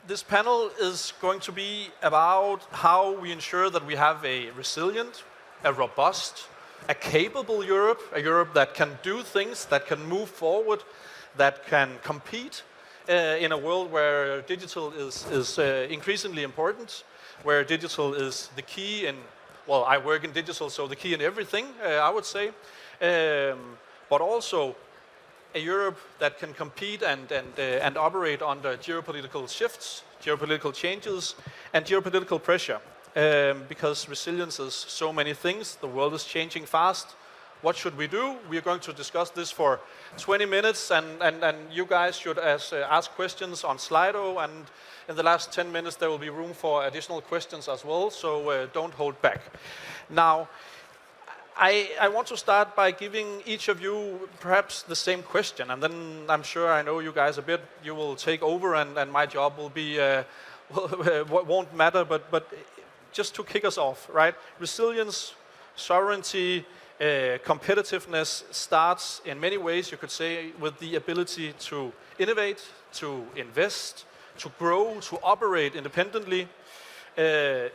This panel is going to be about how we ensure that we have a resilient, a robust, a capable Europe, a Europe that can do things, that can move forward, that can compete in a world where digital is increasingly important, where digital is the key in, well, I work in digital, so the key in everything, I would say, but also a Europe that can compete and operate under geopolitical shifts, geopolitical changes, and geopolitical pressure. Because resilience is so many things, the world is changing fast. What should we do? We are going to discuss this for 20 minutes, and you guys should ask questions on Slido, and in the last 10 minutes there will be room for additional questions as well, so don't hold back. Now, I want to start by giving each of you perhaps the same question, and then I'm sure I know you guys a bit. You will take over, and my job will be won't matter. But just to kick us off, right? Resilience, sovereignty, competitiveness starts in many ways. You could say with the ability to innovate, to invest, to grow, to operate independently.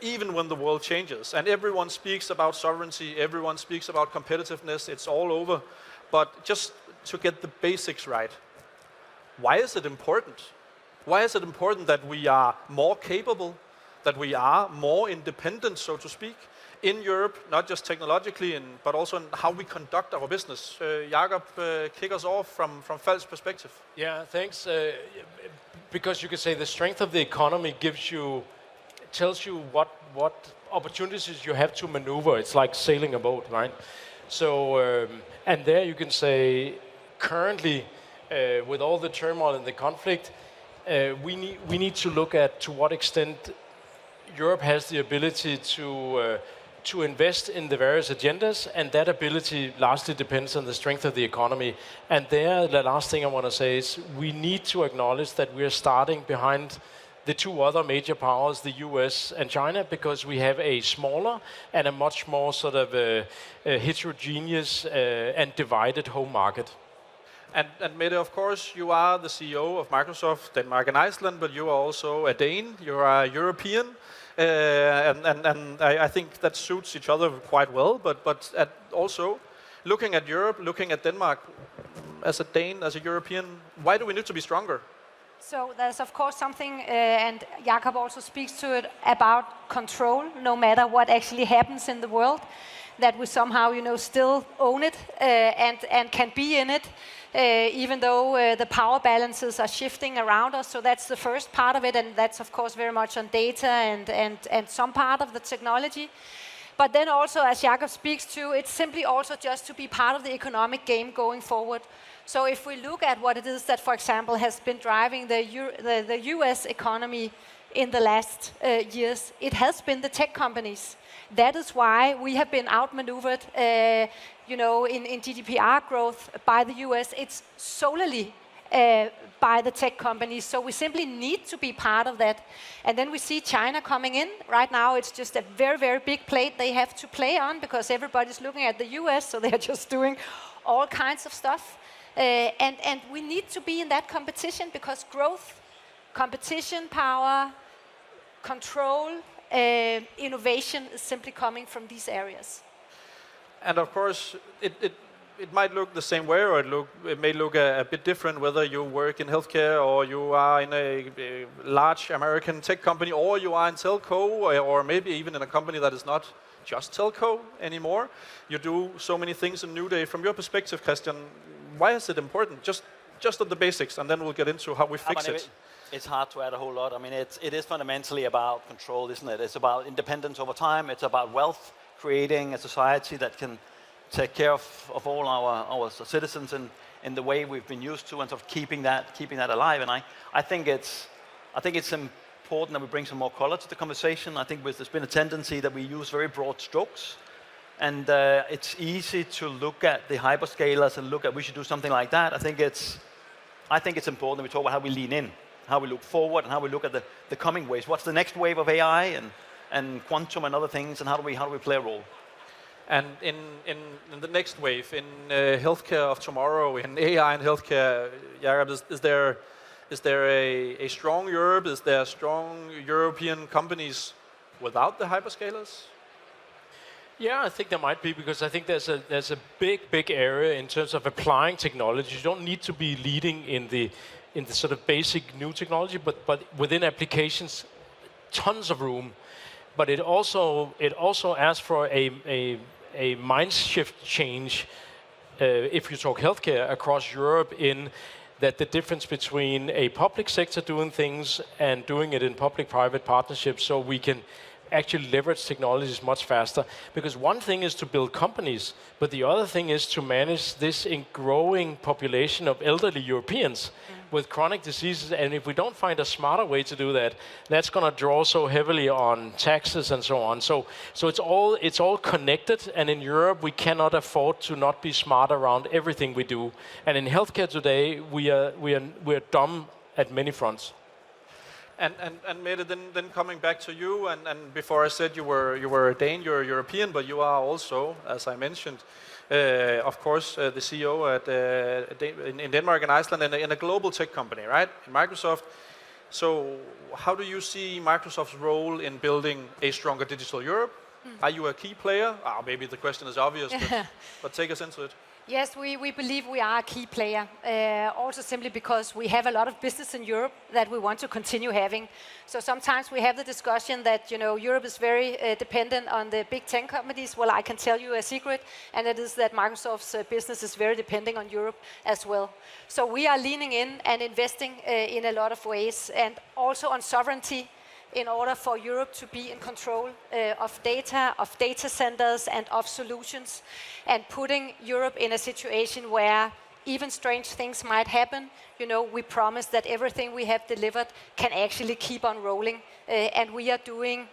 Even when the world changes. And everyone speaks about sovereignty, everyone speaks about competitiveness, it's all over. But just to get the basics right, why is it important? Why is it important that we are more capable, that we are more independent, so to speak, in Europe, not just technologically, but also in how we conduct our business? Jakob, kick us off from Falk's perspective. Yeah, thanks. Because you could say the strength of the economy tells you what opportunities you have to maneuver. It's like sailing a boat, right? So, and there you can say, currently, with all the turmoil and the conflict, we need to look at to what extent Europe has the ability to invest in the various agendas, and that ability largely depends on the strength of the economy. And there, the last thing I want to say is we need to acknowledge that we are starting behind the two other major powers, the US and China, because we have a smaller and a much more sort of heterogeneous and divided home market. And Mette, of course, you are the CEO of Microsoft Denmark and Iceland, but you are also a Dane, you are a European, and I think that suits each other quite well, but also looking at Europe, looking at Denmark, as a Dane, as a European, why do we need to be stronger? So there's of course something, and Jakob also speaks to it, about control, no matter what actually happens in the world, that we somehow, still own it and can be in it, even though the power balances are shifting around us. So that's the first part of it, and that's of course very much on data and some part of the technology. But then also, as Jakob speaks to, it's simply also just to be part of the economic game going forward. So if we look at what it is that, for example, has been driving the US economy in the last years, it has been the tech companies. That is why we have been outmaneuvered, in GDPR growth by the US. It's solely by the tech companies. So we simply need to be part of that. And then we see China coming in. Right now, it's just a very, very big plate they have to play on because everybody's looking at the US, so they're just doing all kinds of stuff. And we need to be in that competition because growth, competition, power, control, innovation is simply coming from these areas. And of course, it might look the same way, or it may look a bit different whether you work in healthcare or you are in a large American tech company, or you are in telco, or maybe even in a company that is not just telco anymore. You do so many things in New Day. From your perspective, Christian, why is it important? Just on the basics, and then we'll get into how we fix it. It's hard to add a whole lot. I mean, it is fundamentally about control, isn't it? It's about independence over time. It's about wealth, creating a society that can take care of all our citizens in the way we've been used to, and sort of keeping that alive. And I think it's important that we bring some more color to the conversation. I think there's been a tendency that we use very broad strokes. And it's easy to look at the hyperscalers and look at we should do something like that. I think it's important that we talk about how we lean in, how we look forward, and how we look at the coming waves. What's the next wave of AI and quantum and other things, and how do we play a role? And in the next wave, in healthcare of tomorrow, in AI and healthcare, Jakob, is Is there a strong Europe? Is there strong European companies without the hyperscalers? Yeah, I think there might be, because I think there's a big area in terms of applying technology. You don't need to be leading in the sort of basic new technology, but within applications, tons of room. But it also asks for a mind shift change, if you talk healthcare across Europe, in that the difference between a public sector doing things and doing it in public-private partnerships, so we can actually leverage technologies much faster. Because one thing is to build companies, but the other thing is to manage this growing population of elderly Europeans with chronic diseases. And if we don't find a smarter way to do that, that's going to draw so heavily on taxes and so on. So it's all connected. And in Europe, we cannot afford to not be smart around everything we do. And in healthcare today, we are dumb at many fronts. And Mette, then coming back to you, and before I said you were a Dane, you're a European, but you are also, as I mentioned, of course, the CEO in Denmark and Iceland, in a global tech company, right? In Microsoft. So how do you see Microsoft's role in building a stronger digital Europe? Are you a key player? Maybe the question is obvious, but take us into it. Yes, we believe we are a key player, also simply because we have a lot of business in Europe that we want to continue having. So sometimes we have the discussion that, Europe is very dependent on the big 10 companies. Well, I can tell you a secret, and it is that Microsoft's business is very depending on Europe as well. So we are leaning in and investing in a lot of ways, and also on sovereignty, in order for Europe to be in control of data centers, and of solutions, and putting Europe in a situation where even strange things might happen. We promise that everything we have delivered can actually keep on rolling, and we are doing,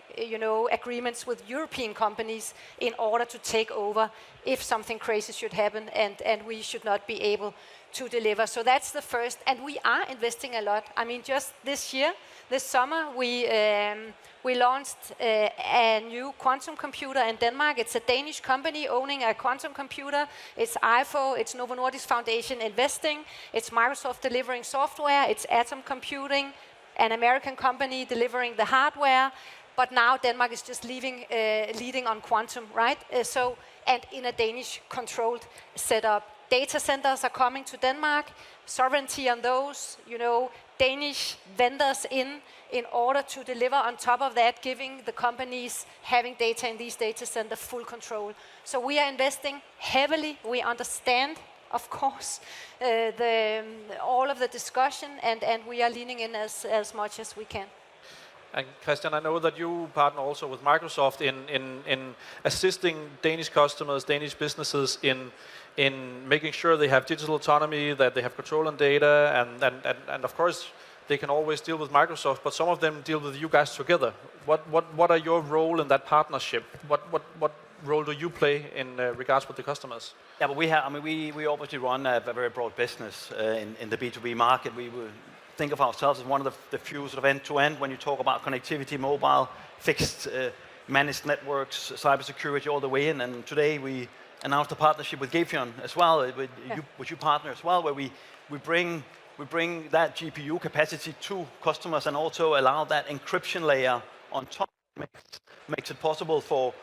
agreements with European companies in order to take over if something crazy should happen, and we should not be able to deliver. So that's the first, and we are investing a lot. I mean, just this summer, we launched a new quantum computer in Denmark. It's a Danish company owning a quantum computer. It's IFO, it's Novo Nordisk Foundation investing, it's Microsoft delivering software, it's Atom Computing, an American company delivering the hardware. But now Denmark is just leading on quantum, right? And in a Danish-controlled setup. Data centers are coming to Denmark, sovereignty on those, Danish vendors in order to deliver on top of that, giving the companies having data in these data centers full control. So we are investing heavily. We understand, of course, all of the discussion, and we are leaning in as much as we can. And Christian, I know that you partner also with Microsoft in assisting Danish customers, Danish businesses in making sure they have digital autonomy, that they have control on data, and of course they can always deal with Microsoft, but some of them deal with you guys together. What are your role in that partnership? What role do you play in regards with the customers? Yeah, but we obviously run a very broad business in the B2B market. We think of ourselves as one of the few sort of end-to-end when you talk about connectivity, mobile, fixed, managed networks, cybersecurity, all the way in. And today we announced a partnership with Gefion as well, which you partner as well, where we bring that GPU capacity to customers and also allow that encryption layer on top. Makes it possible for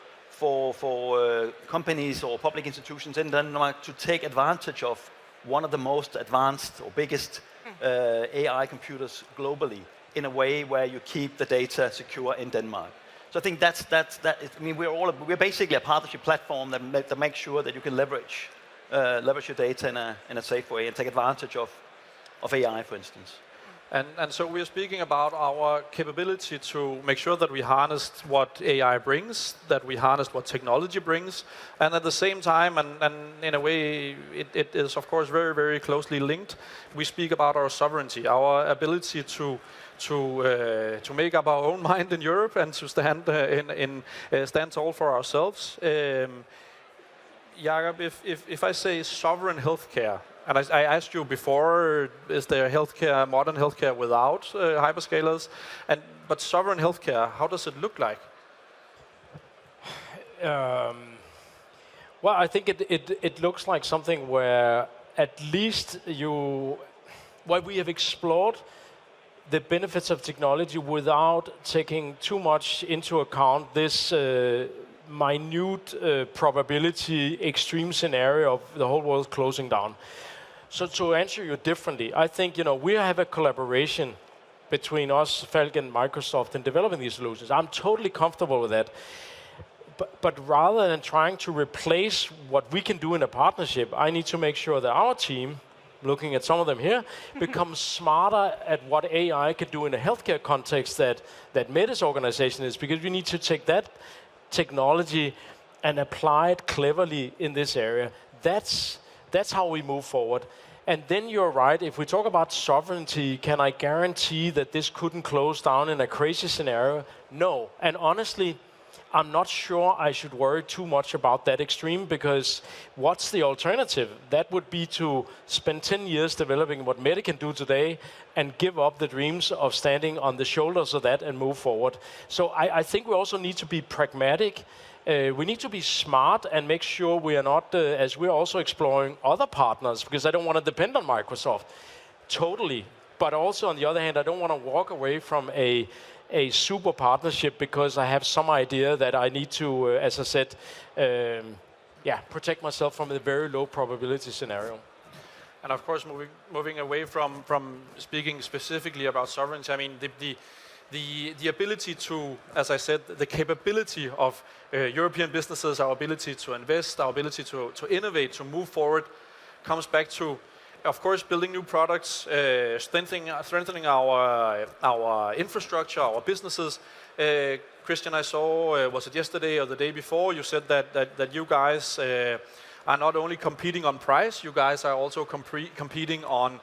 companies or public institutions in Denmark to take advantage of one of the most advanced or biggest AI computers globally in a way where you keep the data secure in Denmark. So I think we're basically a partnership platform that makes sure that you can leverage your data in a safe way and take advantage of AI, for instance. And so we're speaking about our capability to make sure that we harness what AI brings, that we harness what technology brings, and at the same time, and in a way, it is of course very, very closely linked. We speak about our sovereignty, our ability to make up our own mind in Europe and to stand tall for ourselves. Jakob, if I say sovereign healthcare, and I asked you before, is there modern healthcare without hyperscalers? But sovereign healthcare, how does it look like? Well, I think it looks like something where at least what we have explored the benefits of technology without taking too much into account this minute probability extreme scenario of the whole world closing down. So to answer you differently, I think we have a collaboration between us, Falk and Microsoft, in developing these solutions. I'm totally comfortable with that. But rather than trying to replace what we can do in a partnership, I need to make sure that our team, looking at some of them here, becomes smarter at what AI can do in a healthcare context that Mette's organization is, because we need to take that technology and apply it cleverly in this area. That's how we move forward. And then you're right, if we talk about sovereignty, can I guarantee that this couldn't close down in a crazy scenario? No. And honestly, I'm not sure I should worry too much about that extreme, because what's the alternative? That would be to spend 10 years developing what Mette can do today and give up the dreams of standing on the shoulders of that and move forward. So I think we also need to be pragmatic. We need to be smart and make sure we are not, as we're also exploring other partners, because I don't want to depend on Microsoft totally. But also, on the other hand, I don't want to walk away from a super partnership because I have some idea that I need to, as I said, protect myself from a very low probability scenario. And of course, moving away from speaking specifically about sovereignty, I mean, the ability to, as I said, the capability of European businesses, our ability to invest, our ability to innovate, to move forward, comes back to, of course, building new products, strengthening our infrastructure, our businesses. Christian, I saw, was it yesterday or the day before, you said that you guys are not only competing on price, you guys are also competing on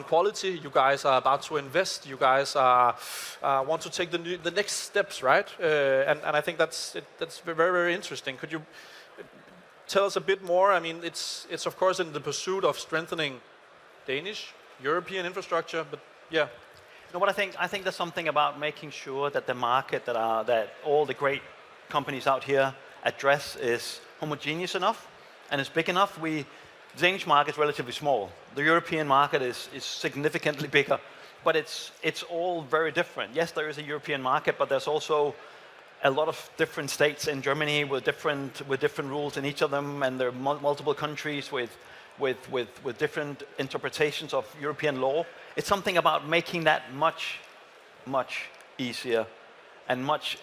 quality. You guys are about to invest. You guys want to take the next steps, right? And I think that's very, very interesting. Could you tell us a bit more? I mean, it's of course in the pursuit of strengthening Danish, European infrastructure, but yeah. You know what I think there's something about making sure that the market that all the great companies out here address is homogeneous enough and is big enough. The Danish market is relatively small. The European market is significantly bigger, but it's all very different. Yes, there is a European market, but there's also a lot of different states in Germany with different rules in each of them, and there are multiple countries with different interpretations of European law. It's something about making that much easier and much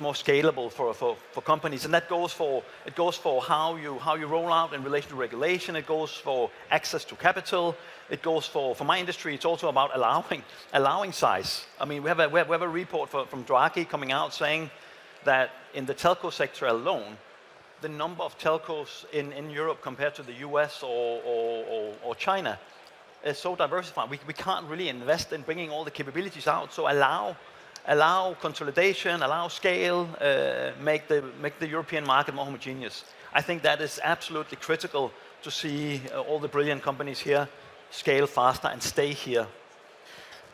more scalable for companies, and that goes for how you roll out in relation to regulation. It goes for access to capital. It goes for my industry. It's also about allowing size. I mean, we have a report from Draghi coming out saying that in the telco sector alone, the number of telcos in Europe compared to the US or China is so diversified. We can't really invest in bringing all the capabilities out. So allow consolidation, allow scale, make the European market more homogeneous. I think that is absolutely critical to see all the brilliant companies here scale faster and stay here.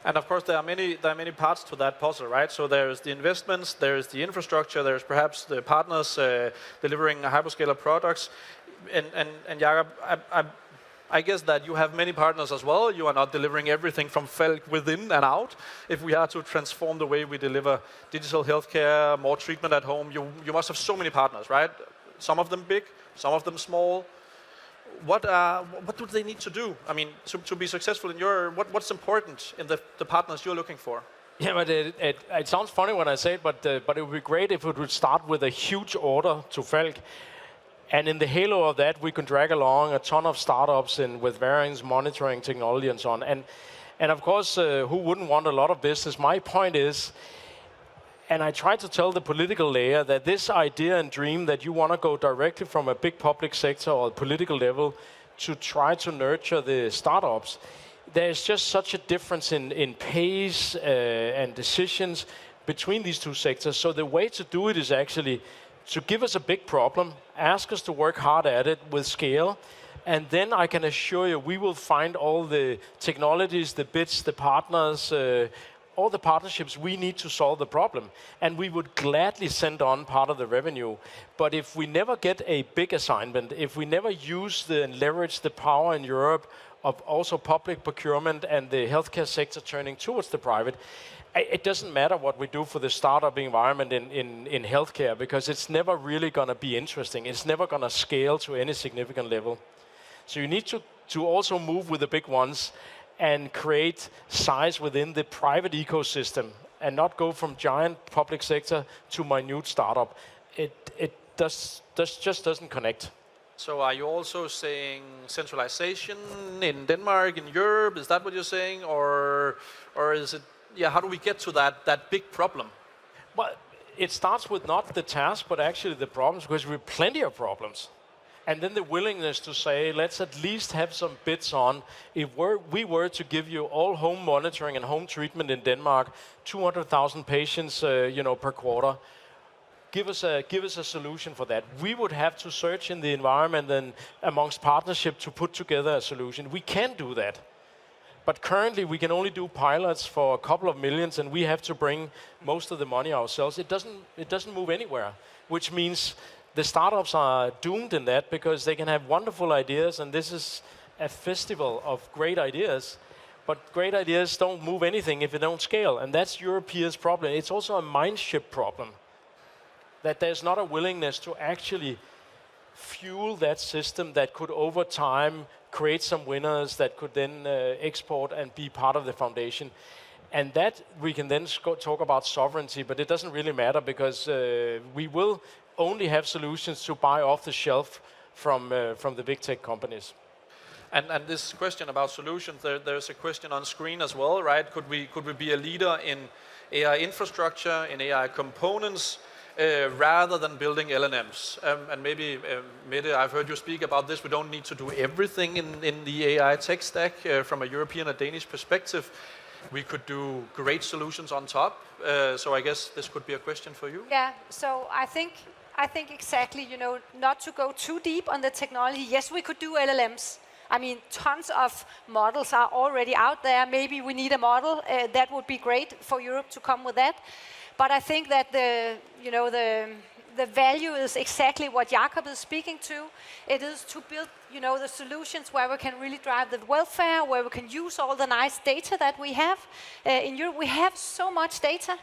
And of course, there are many parts to that puzzle, right? So there is the investments, there is the infrastructure, there is perhaps the partners delivering hyperscaler products. And Jakob, I guess that you have many partners as well. You are not delivering everything from Falk within and out. If we are to transform the way we deliver digital healthcare, more treatment at home, you must have so many partners, right? Some of them big, some of them small. What do they need to do? I mean, to be successful in what's important in the partners you're looking for? Yeah, but it sounds funny when I say it, but it would be great if it would start with a huge order to Falk. And in the halo of that, we can drag along a ton of startups with various monitoring technology and so on. And of course, who wouldn't want a lot of business? My point is, and I try to tell the political layer that this idea and dream that you want to go directly from a big public sector or political level to try to nurture the startups, there's just such a difference in pace and decisions between these two sectors. So the way to do it is actually to give us a big problem, ask us to work hard at it with scale, and then I can assure you we will find all the technologies, the bits, the partners, all the partnerships we need to solve the problem. And we would gladly send on part of the revenue. But if we never get a big assignment, if we never use and leverage the power in Europe of also public procurement and the healthcare sector turning towards the private, it doesn't matter what we do for the startup environment in healthcare, because it's never really going to be interesting. It's never going to scale to any significant level. So you need to also move with the big ones and create size within the private ecosystem and not go from giant public sector to minute startup. It just doesn't connect. So are you also saying centralization in Denmark, in Europe? Is that what you're saying? Or is it, yeah, how do we get to that big problem? Well, it starts with not the task, but actually the problems, because we have plenty of problems. And then the willingness to say, let's at least have some bits on. If we were to give you all home monitoring and home treatment in Denmark, 200,000 patients, per quarter, give us a solution for that. We would have to search in the environment and amongst partnership to put together a solution. We can do that. But currently we can only do pilots for a couple of millions, and we have to bring most of the money ourselves. It doesn't move anywhere, which means the startups are doomed in that, because they can have wonderful ideas, and this is a festival of great ideas. But great ideas don't move anything if they don't scale, and that's Europe's problem. It's also a mindship problem, that there's not a willingness to actually fuel that system that could over time create some winners that could then export and be part of the foundation. And that we can then talk about sovereignty, but it doesn't really matter, because we will only have solutions to buy off the shelf from the big tech companies. And this question about solutions, there's a question on screen as well, right? Could we be a leader in AI infrastructure, in AI components, rather than building LLMs? And maybe, Mette, I've heard you speak about this. We don't need to do everything in the AI tech stack from a European or Danish perspective. We could do great solutions on top. So I guess this could be a question for you. Yeah, so I think exactly, not to go too deep on the technology. Yes, we could do LLMs. I mean, tons of models are already out there. Maybe we need a model. That would be great for Europe to come with that. But I think that the value is exactly what Jakob is speaking to. It is to build, the solutions where we can really drive the welfare, where we can use all the nice data that we have. In Europe, we have so much data.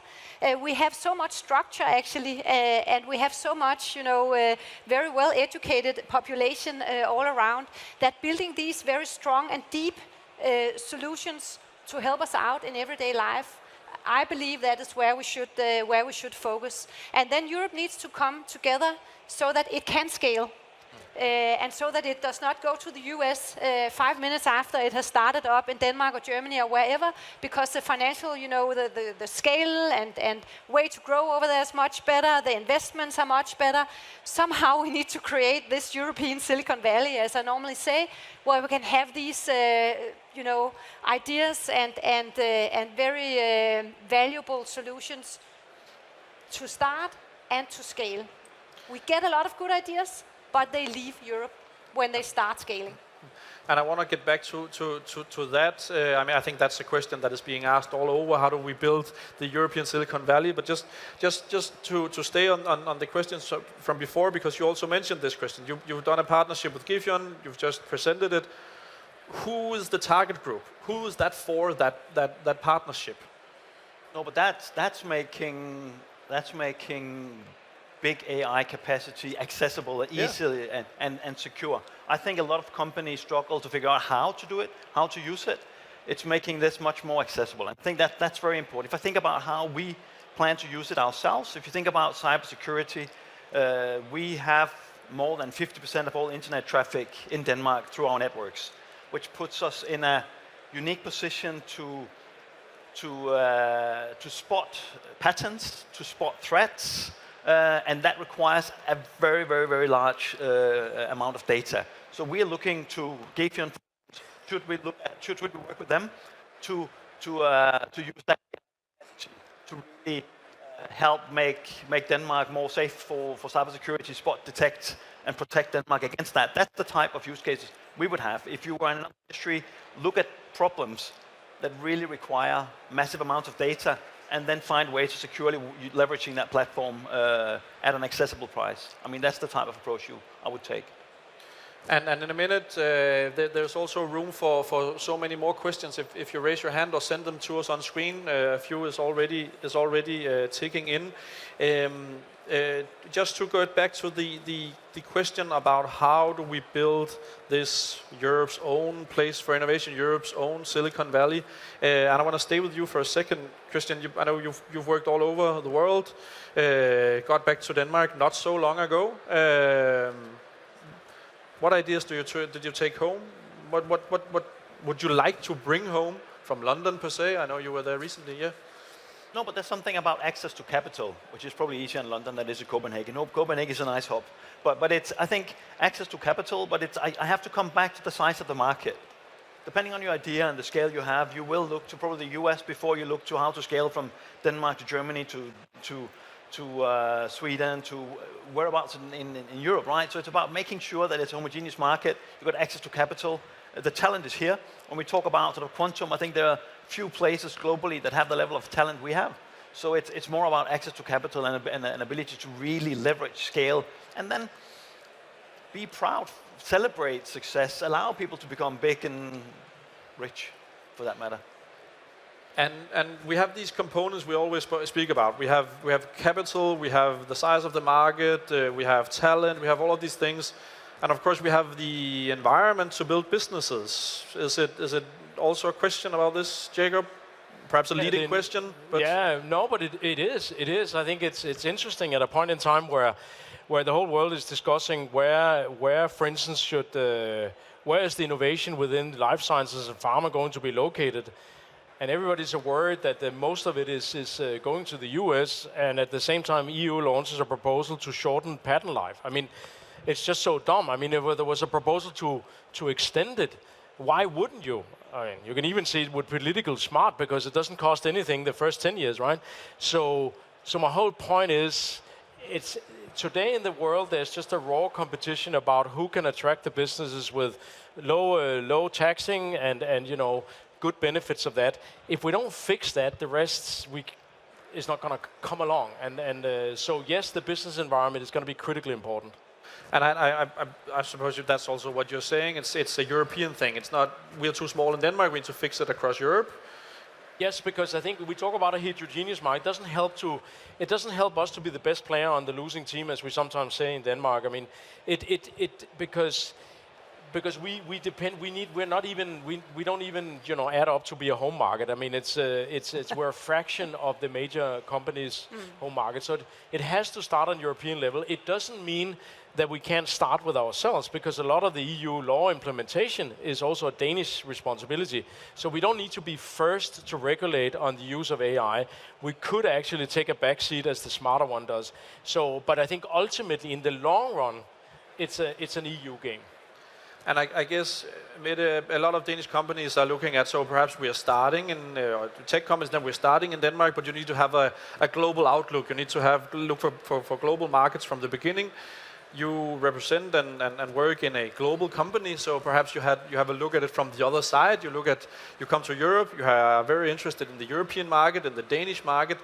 We have so much structure, actually, and we have so much, very well-educated population all around, that building these very strong and deep solutions to help us out in everyday life, I believe that is where we should focus. And then Europe needs to come together so that it can scale. And so that it does not go to the US 5 minutes after it has started up in Denmark or Germany or wherever, because the financial, the scale and way to grow over there is much better, the investments are much better. Somehow we need to create this European Silicon Valley, as I normally say, where we can have these ideas and very valuable solutions to start and to scale. We get a lot of good ideas, but they leave Europe when they start scaling. And I want to get back to that. I think that's a question that is being asked all over. How do we build the European Silicon Valley? But just to stay on the questions from before, because you also mentioned this question. You've done a partnership with Gifion. You've just presented it. Who is the target group? Who is that for, that partnership? No, but that's making big AI capacity accessible easily and secure. I think a lot of companies struggle to figure out how to do it, how to use it. It's making this much more accessible. I think that's very important. If I think about how we plan to use it ourselves, if you think about cybersecurity, we have more than 50% of all internet traffic in Denmark through our networks, which puts us in a unique position to spot patterns, to spot threats, and that requires a very, very, very large amount of data. So we are looking to Gifion. Should we work with them to use that to really help make Denmark more safe for cybersecurity, spot, detect, and protect Denmark against that? That's the type of use cases we would have. If you were in an industry, look at problems that really require massive amounts of data, and then find ways to securely leveraging that platform at an accessible price. I mean, that's the type of approach I would take. And in a minute, there's also room for so many more questions. If you raise your hand or send them to us on screen, a few is already ticking in. Just to go back to the question about how do we build this Europe's own place for innovation, Europe's own Silicon Valley, and I want to stay with you for a second, Christian. I know you've worked all over the world, got back to Denmark not so long ago. What ideas did you take home? What would you like to bring home from London per se? I know you were there recently, yeah. No, but there's something about access to capital, which is probably easier in London than it is in Copenhagen. No, Copenhagen is a nice hub, but it's, I think, access to capital. But it's, I have to come back to the size of the market. Depending on your idea and the scale you have, you will look to probably the US before you look to how to scale from Denmark to Germany to Sweden to whereabouts in Europe, right? So it's about making sure that it's a homogeneous market. You've got access to capital. The talent is here. When we talk about sort of quantum, I think there are few places globally that have the level of talent we have. So it's more about access to capital and an ability to really leverage scale, and then be proud, celebrate success, allow people to become big and rich, for that matter. And we have these components we always speak about. We have capital, we have the size of the market, we have talent, we have all of these things, and of course we have the environment to build businesses. Is it also a question about this, Jacob? Perhaps a leading question. But yeah, no, but it is. It is. I think it's interesting at a point in time where the whole world is discussing where for instance, where is the innovation within life sciences and pharma going to be located? And everybody's worried that most of it is going to the US, and at the same time EU launches a proposal to shorten patent life. I mean, it's just so dumb. I mean, if there was a proposal to extend it, why wouldn't you? I mean, you can even see it with political smart, because it doesn't cost anything the first 10 years, right? So my whole point is, it's today in the world there's just a raw competition about who can attract the businesses with low taxing and good benefits of that. If we don't fix that, the rest is not going to come along. And so yes, the business environment is going to be critically important. And I suppose that's also what you're saying. It's a European thing. It's not we're too small in Denmark. We need to fix it across Europe. Yes, because I think we talk about a heterogeneous market. It doesn't help us to be the best player on the losing team, as we sometimes say in Denmark. I mean, because we depend. We don't even add up to be a home market. I mean, we're a fraction of the major companies' home market. So it has to start on European level. It doesn't mean that we can't start with ourselves, because a lot of the EU law implementation is also a Danish responsibility. So we don't need to be first to regulate on the use of AI. We could actually take a back seat as the smarter one does. So, but I think ultimately in the long run, it's an EU game. And I guess a lot of Danish companies are looking at, so perhaps we are starting in tech companies, then we're starting in Denmark, but you need to have a global outlook. You need to look for global markets from the beginning. You represent and work in a global company, so perhaps you have a look at it from the other side. You come to Europe, you are very interested in the European market and the Danish market.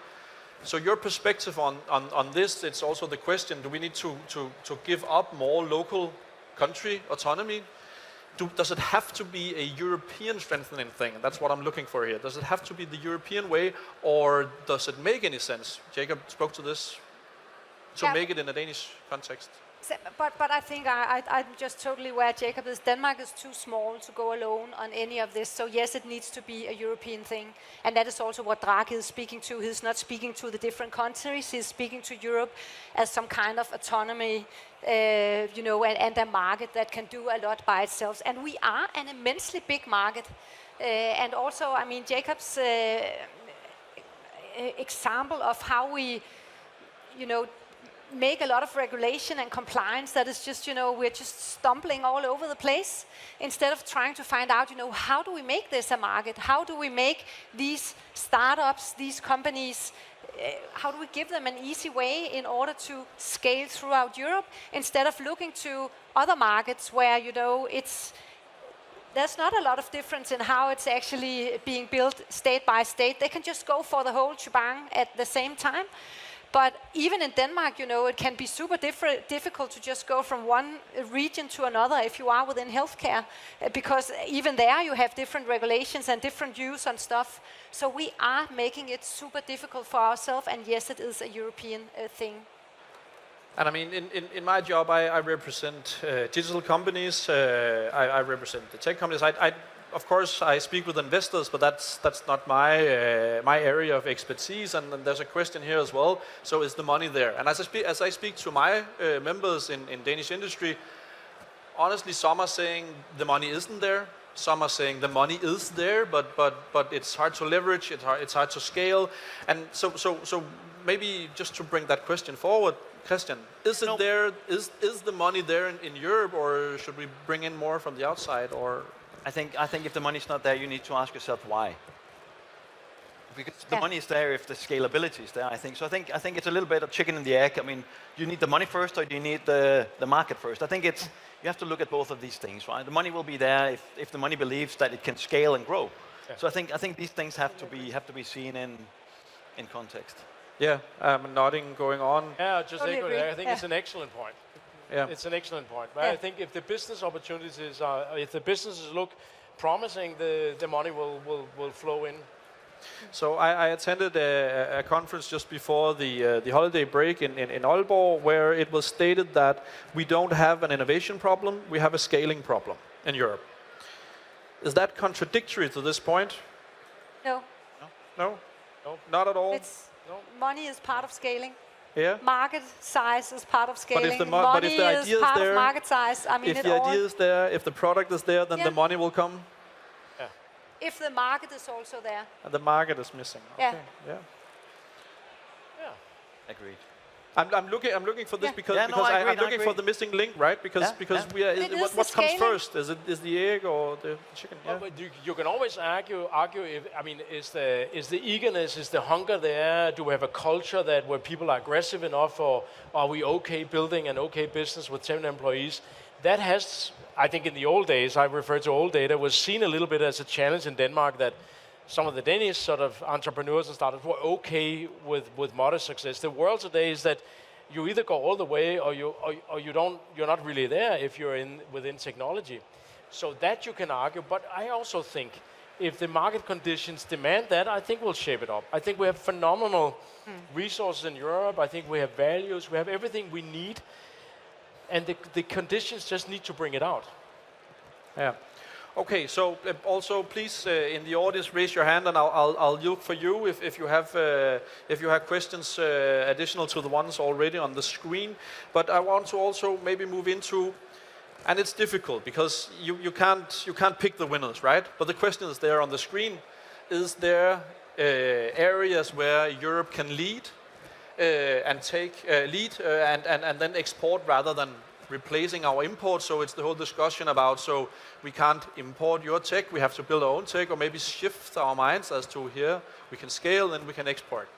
So your perspective on this, it's also the question, do we need to give up more local country autonomy? Does it have to be a European strengthening thing? That's what I'm looking for here. Does it have to be the European way, or does it make any sense? Jacob spoke to this. Make it in a Danish context. But I think I'm just totally where Jacob is. Denmark is too small to go alone on any of this. So yes, it needs to be a European thing. And that is also what Drake is speaking to. He's not speaking to the different countries. He's speaking to Europe as some kind of autonomy, and a market that can do a lot by itself. And we are an immensely big market. And also, I mean, Jacob's example of how we, make a lot of regulation and compliance that is just, we're just stumbling all over the place, instead of trying to find out, how do we make this a market? How do we make these startups, these companies, how do we give them an easy way in order to scale throughout Europe, instead of looking to other markets where, there's not a lot of difference in how it's actually being built state by state. They can just go for the whole shebang at the same time. But even in Denmark, it can be super difficult to just go from one region to another if you are within healthcare, because even there you have different regulations and different views on stuff. So we are making it super difficult for ourselves, and yes, it is a European thing. And I mean, in my job, I represent digital companies. I represent the tech companies. Of course, I speak with investors, but that's not my area of expertise. And there's a question here as well. So is the money there? And as I speak to my members in Danish industry, honestly, some are saying the money isn't there. Some are saying the money is there, but it's hard to leverage. It's hard to scale. And so maybe just to bring that question forward, Christian, is it there? Is the money there in Europe, or should we bring in more from the outside? Or I think if the money's not there, you need to ask yourself why. Because the money is there if the scalability is there. I think it's a little bit of chicken and the egg. I mean, do you need the money first, or do you need the market first? I think you have to look at both of these things, right? The money will be there if the money believes that it can scale and grow. Yeah. So I think these things have to be seen in context. Yeah, nodding going on. Yeah, just totally echo there. I think it's an excellent point. Yeah. It's an excellent point. Right? I think if the business opportunities if the businesses look promising, the money will flow in. So I attended a conference just before the holiday break in Aalborg, where it was stated that we don't have an innovation problem, we have a scaling problem in Europe. Is that contradictory to this point? No. No? No, not at all. Money is part of scaling. Yeah. Market size is part of scaling. But if the idea is part there, of market size. I mean, if the idea is there, if the product is there, then the money will come. Yeah. If the market is also there. And the market is missing. Okay. Yeah. Agreed. I'm looking for this because I'm looking for the missing link, right? Because we are. What comes first? Is the egg or the chicken? Well, but you can always argue. Is the eagerness, is the hunger there? Do we have a culture where people are aggressive enough, or are we okay building an okay business with 10 employees? That has, I think, in the old days, I refer to old data, was seen a little bit as a challenge in Denmark, that some of the Danish sort of entrepreneurs and startups were okay with modest success. The world today is that you either go all the way or you don't. You're not really there if you're within technology. So that you can argue. But I also think if the market conditions demand that, I think we'll shape it up. I think we have phenomenal resources in Europe. I think we have values. We have everything we need, and the conditions just need to bring it out. Yeah. Okay, so also please in the audience raise your hand, and I'll look for you if you have questions additional to the ones already on the screen. But I want to also maybe move into, and it's difficult because you can't pick the winners, right? But the question is there on the screen: is there areas where Europe can lead and take lead and then export rather than replacing our imports? So it's the whole discussion about, so we can't import your tech, we have to build our own tech, or maybe shift our minds as to here we can scale and we can export.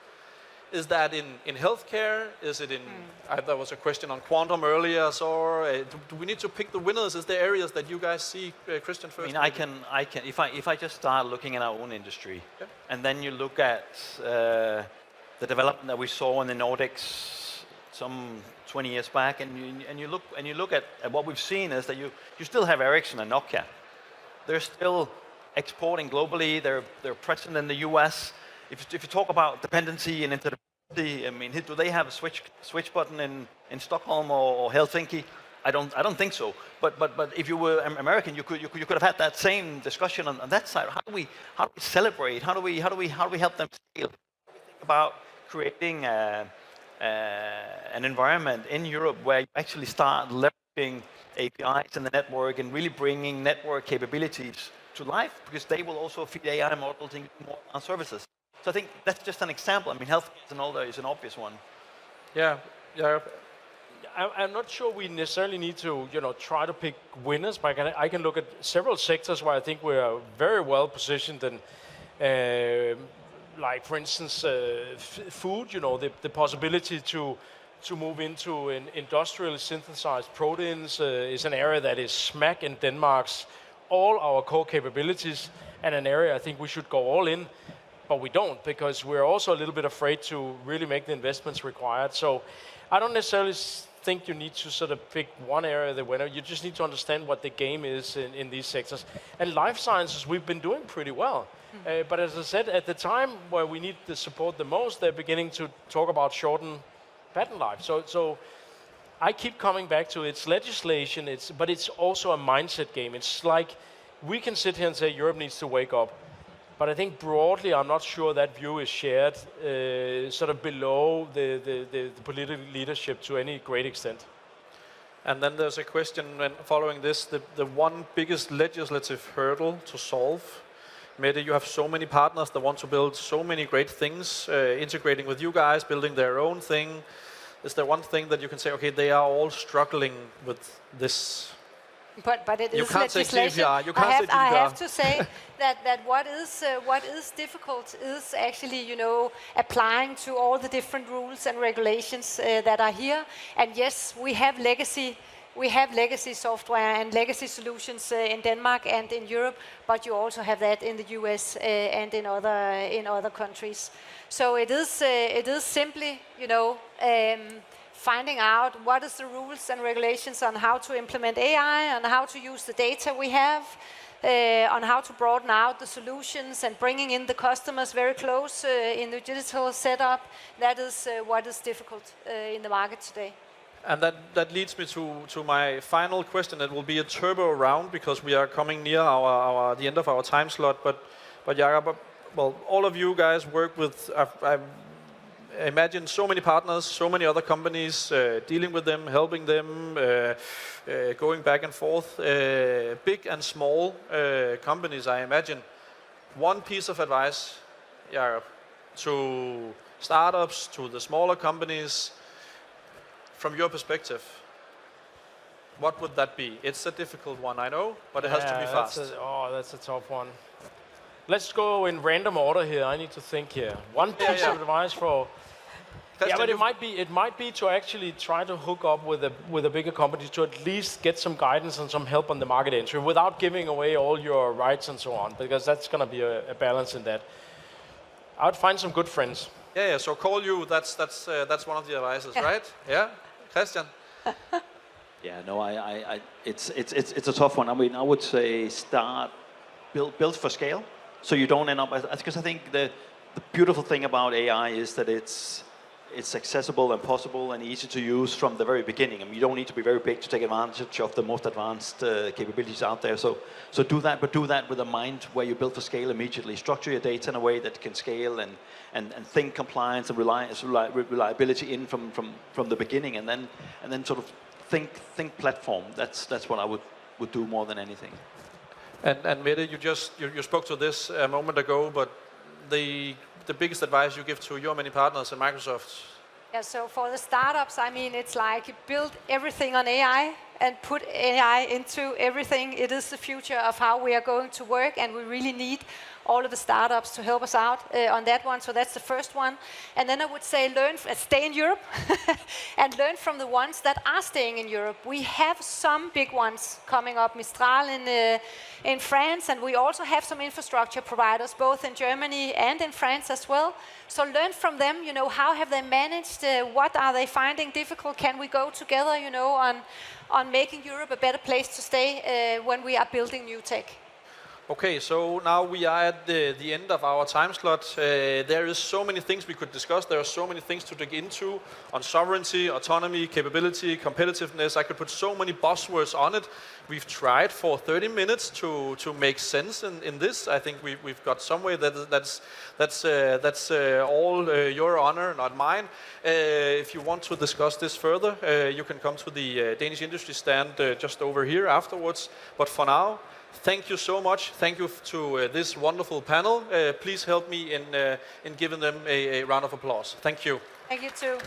Is that in healthcare? Is it in, there was a question on quantum earlier, so do we need to pick the winners? Is there areas that you guys see, Christian first? I mean, I can if I just start looking at our own industry, and then you look at the development that we saw in the Nordics some 20 years back, and you look at what we've seen is that you still have Ericsson and Nokia. They're still exporting globally. They're present in the US. If you talk about dependency and interdependency, I mean, do they have a switch button in Stockholm or Helsinki? I don't think so. But if you were American, you could have had that same discussion on that side. How do we celebrate? How do we help them scale? How do we think about creating an environment in Europe where you actually start leveraging APIs in the network and really bringing network capabilities to life, because they will also feed AI models and more on services. So I think that's just an example. I mean, healthcare is an obvious one. Yeah. I'm not sure we necessarily need to, try to pick winners, but I can look at several sectors where I think we are very well positioned, and like, for instance, food. The possibility to move into an industrial synthesized proteins is an area that is smack in Denmark's all our core capabilities, and an area I think we should go all in. but we don't, because we're also a little bit afraid to really make the investments required. So I don't necessarily think you need to sort of pick one area the winner. You just need to understand what the game is in these sectors. And life sciences, we've been doing pretty well. But as I said, at the time where we need the support the most, they're beginning to talk about shortened patent life. So I keep coming back to it's legislation, but it's also a mindset game. It's like we can sit here and say Europe needs to wake up. But I think broadly, I'm not sure that view is shared sort of below the political leadership to any great extent. And then there's a question following this, the one biggest legislative hurdle to solve. Mette, you have so many partners that want to build so many great things, integrating with you guys, building their own thing. Is there one thing that you can say, okay, they are all struggling with this? But it You is can't say legislation. GDPR. You can't say I GDPR. have to say that what is difficult is actually, applying to all the different rules and regulations that are here. And yes, we have legacy software and legacy solutions in Denmark and in Europe, but you also have that in the US and in other countries. So it is simply, finding out what is the rules and regulations on how to implement AI, on how to use the data we have, on how to broaden out the solutions and bringing in the customers very close in the digital setup. That is what is difficult in the market today. And that leads me to my final question. It will be a turbo round because we are coming near the end of our time slot. But Jakob, well, all of you guys work with, I imagine, so many partners, so many other companies, dealing with them, helping them, going back and forth, big and small companies, I imagine. One piece of advice, Jakob, to startups, to the smaller companies, from your perspective, what would that be? It's a difficult one, I know, but it has to be fast. That's a tough one. Let's go in random order here. I need to think here. One piece of advice for... Christian, but it might be to actually try to hook up with a bigger company to at least get some guidance and some help on the market entry without giving away all your rights and so on, because that's going to be a balance in that. I would find some good friends. Yeah. So call you. That's one of the advices, right? Yeah, Christian. Yeah, no, it's a tough one. I mean, I would say build for scale, so you don't end up, because I think the beautiful thing about AI is that it's accessible and possible and easy to use from the very beginning. I mean, you don't need to be very big to take advantage of the most advanced capabilities out there. So do that, but do that with a mind where you build for scale immediately. Structure your data in a way that can scale and think compliance and reliability in from the beginning, and then sort of think platform. That's what I would do more than anything. And Mette, you spoke to this a moment ago, but the biggest advice you give to your many partners in Microsoft? Yeah, so for the startups, I mean, it's like build everything on AI and put AI into everything. It is the future of how we are going to work, and we really need all of the startups to help us out on that one. So that's the first one. And then I would say stay in Europe and learn from the ones that are staying in Europe. We have some big ones coming up, Mistral in France, and we also have some infrastructure providers both in Germany and in France as well. So learn from them, how have they managed, what are they finding difficult, can we go together, on making Europe a better place to stay when we are building new tech. Okay, so now we are at the end of our time slot. There is so many things we could discuss. There are so many things to dig into on sovereignty, autonomy, capability, competitiveness. I could put so many buzzwords on it. We've tried for 30 minutes to make sense in this. I think we've got somewhere that's all your honor, not mine. If you want to discuss this further, you can come to the Danish industry stand just over here afterwards. But for now, thank you so much. Thank you to this wonderful panel. Please help me in giving them a round of applause. Thank you. Thank you too.